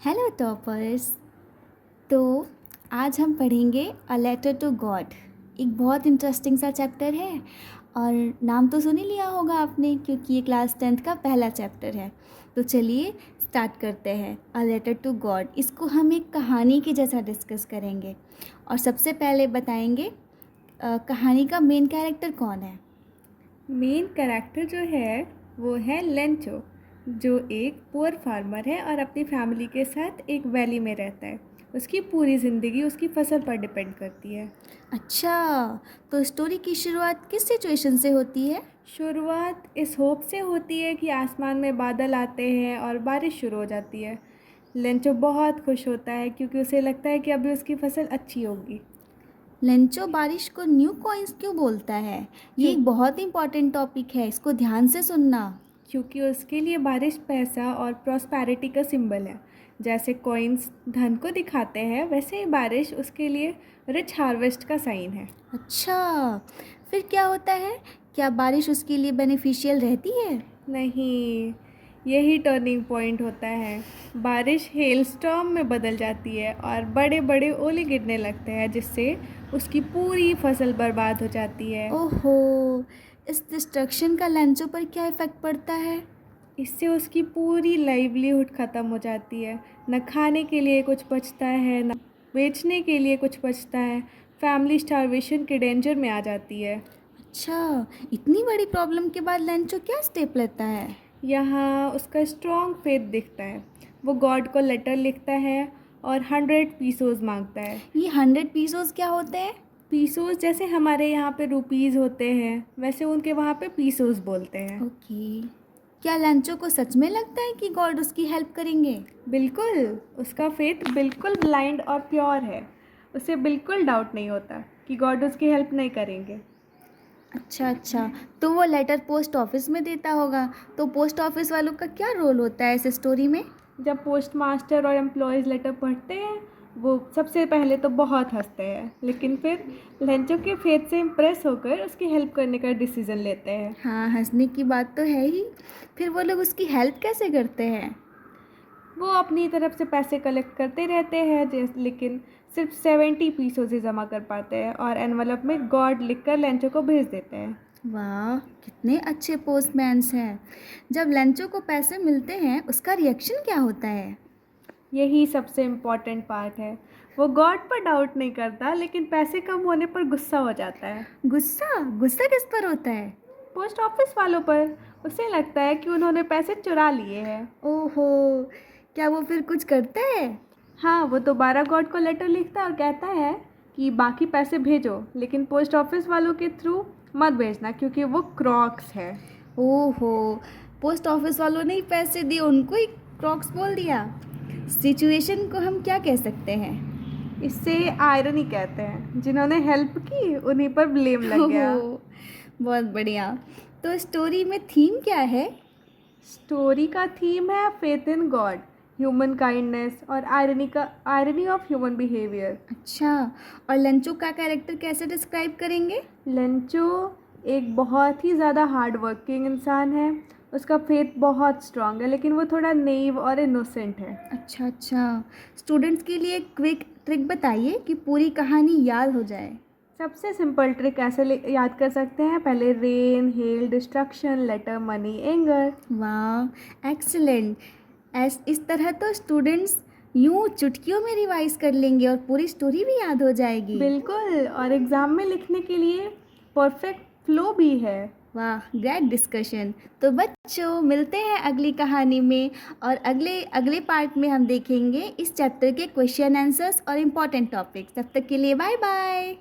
Hello toppers. तो आज हम पढ़ेंगे अ लेटर टू गॉड। एक बहुत इंटरेस्टिंग सा चैप्टर है और नाम तो सुन ही लिया होगा आपने, क्योंकि ये क्लास 10th का पहला चैप्टर है। तो चलिए स्टार्ट करते हैं। अ लेटर टू गॉड, इसको हम एक कहानी के जैसा डिस्कस करेंगे। और सबसे पहले बताएंगे कहानी का मेन कैरेक्टर कौन है। मेन कैरेक्टर जो है वो है लेंचो, जो एक पुअर फार्मर है और अपनी फैमिली के साथ एक वैली में रहता है। उसकी पूरी ज़िंदगी उसकी फसल पर डिपेंड करती है। अच्छा, तो स्टोरी की शुरुआत किस सिचुएशन से होती है। शुरुआत इस होप से होती है कि आसमान में बादल आते हैं और बारिश शुरू हो जाती है। लेंचो बहुत खुश होता है क्योंकि उसे लगता है कि अभी उसकी फसल अच्छी होगी। लेंचो बारिश को न्यू कॉइन्स क्यों बोलता है। ये क्यों एक बहुत इंपॉर्टेंट टॉपिक है, इसको ध्यान से सुनना। क्योंकि उसके लिए बारिश पैसा और प्रॉस्पेरिटी का सिंबल है। जैसे कॉइन्स धन को दिखाते हैं, वैसे ही बारिश उसके लिए रिच हार्वेस्ट का साइन है। अच्छा, फिर क्या होता है। क्या बारिश उसके लिए बेनिफिशियल रहती है। नहीं, यही टर्निंग पॉइंट होता है। बारिश हेलस्टॉर्म में बदल जाती है और बड़े बड़े ओले गिरने लगते हैं, जिससे उसकी पूरी फसल बर्बाद हो जाती है। ओहो, इस डिस्ट्रक्शन का लेंचो पर क्या इफ़ेक्ट पड़ता है। इससे उसकी पूरी लाइवलीहुड ख़त्म हो जाती है। न खाने के लिए कुछ बचता है, न बेचने के लिए कुछ बचता है। फैमिली स्टारवेशन के डेंजर में आ जाती है। अच्छा, इतनी बड़ी प्रॉब्लम के बाद लेंचो क्या स्टेप लेता है। यहाँ उसका स्ट्रॉन्ग फेथ दिखता है। वो गॉड को लेटर लिखता है और 100 पीसोज मांगता है। ये 100 पीसोस क्या होते हैं। पीसोज जैसे हमारे यहाँ पे रुपीज़ होते हैं, वैसे उनके वहाँ पे पीसोज बोलते हैं। ओके, क्या लेंचो को सच में लगता है कि गॉड उसकी हेल्प करेंगे। बिल्कुल, उसका फेथ बिल्कुल ब्लाइंड और प्योर है। उसे बिल्कुल डाउट नहीं होता कि गॉड उसकी हेल्प नहीं करेंगे। अच्छा अच्छा, तो वो लेटर पोस्ट ऑफिस में देता होगा। तो पोस्ट ऑफिस वालों का क्या रोल होता है इस स्टोरी में। जब पोस्ट मास्टर और एम्प्लॉयज़ लेटर पढ़ते हैं, वो सबसे पहले तो बहुत हंसते हैं, लेकिन फिर लेंचो के फेथ से इम्प्रेस होकर उसकी हेल्प करने का डिसीज़न लेते हैं। हाँ, हंसने की बात तो है ही। फिर वो लोग उसकी हेल्प कैसे करते हैं। वो अपनी तरफ से पैसे कलेक्ट करते रहते हैं, लेकिन सिर्फ 70 पीसों से जमा कर पाते हैं और एनवलप में गॉड लिखकर लेंचो को भेज देते हैं। वाह, कितने अच्छे पोस्टमैन्स हैं। जब लेंचो को पैसे मिलते हैं उसका रिएक्शन क्या होता है। यही सबसे इम्पॉर्टेंट पार्ट है। वो गॉड पर डाउट नहीं करता, लेकिन पैसे कम होने पर गुस्सा हो जाता है। गुस्सा गुस्सा किस पर होता है। पोस्ट ऑफिस वालों पर। उसे लगता है कि उन्होंने पैसे चुरा लिए हैं। ओहो, क्या वो फिर कुछ करता है। हाँ, वो दोबारा गॉड को लेटर लिखता है और कहता है कि बाकी पैसे भेजो, लेकिन पोस्ट ऑफिस वालों के थ्रू मत भेजना क्योंकि वो क्रॉक्स है। ओहो, पोस्ट ऑफिस वालों ने ही पैसे दिए, उनको ही क्रॉक्स बोल दिया। सिचुएशन को हम क्या कह सकते हैं। इससे आयरनी कहते हैं। जिन्होंने हेल्प की उन्हीं पर ब्लेम लग गया। ओहो, बहुत बढ़िया। तो स्टोरी में थीम क्या है। स्टोरी का थीम है faith in God, human kindness और आयरनी ऑफ ह्यूमन बिहेवियर। अच्छा, और लंचो का कैरेक्टर कैसे डिस्क्राइब करेंगे। लेंचो एक बहुत ही ज़्यादा हार्ड वर्किंग इंसान है। उसका फेथ बहुत स्ट्रांग है, लेकिन वो थोड़ा नेइव और इनोसेंट है। अच्छा अच्छा, स्टूडेंट्स के लिए क्विक ट्रिक बताइए कि पूरी कहानी याद हो जाए। सबसे सिंपल ट्रिक ऐसे याद कर सकते हैं। पहले rain, hail, destruction, letter, money, anger. वाह, एक्सीलेंट। इस तरह तो स्टूडेंट्स यूं चुटकियों में रिवाइज कर लेंगे और पूरी स्टोरी भी याद हो जाएगी। बिल्कुल, और एग्ज़ाम में लिखने के लिए परफेक्ट फ्लो भी है। वाह, ग्रेट डिस्कशन। तो बच्चों, मिलते हैं अगली कहानी में और अगले अगले पार्ट में हम देखेंगे इस चैप्टर के क्वेश्चन आंसर्स और इम्पोर्टेंट टॉपिक्स। तब तक के लिए बाय बाय।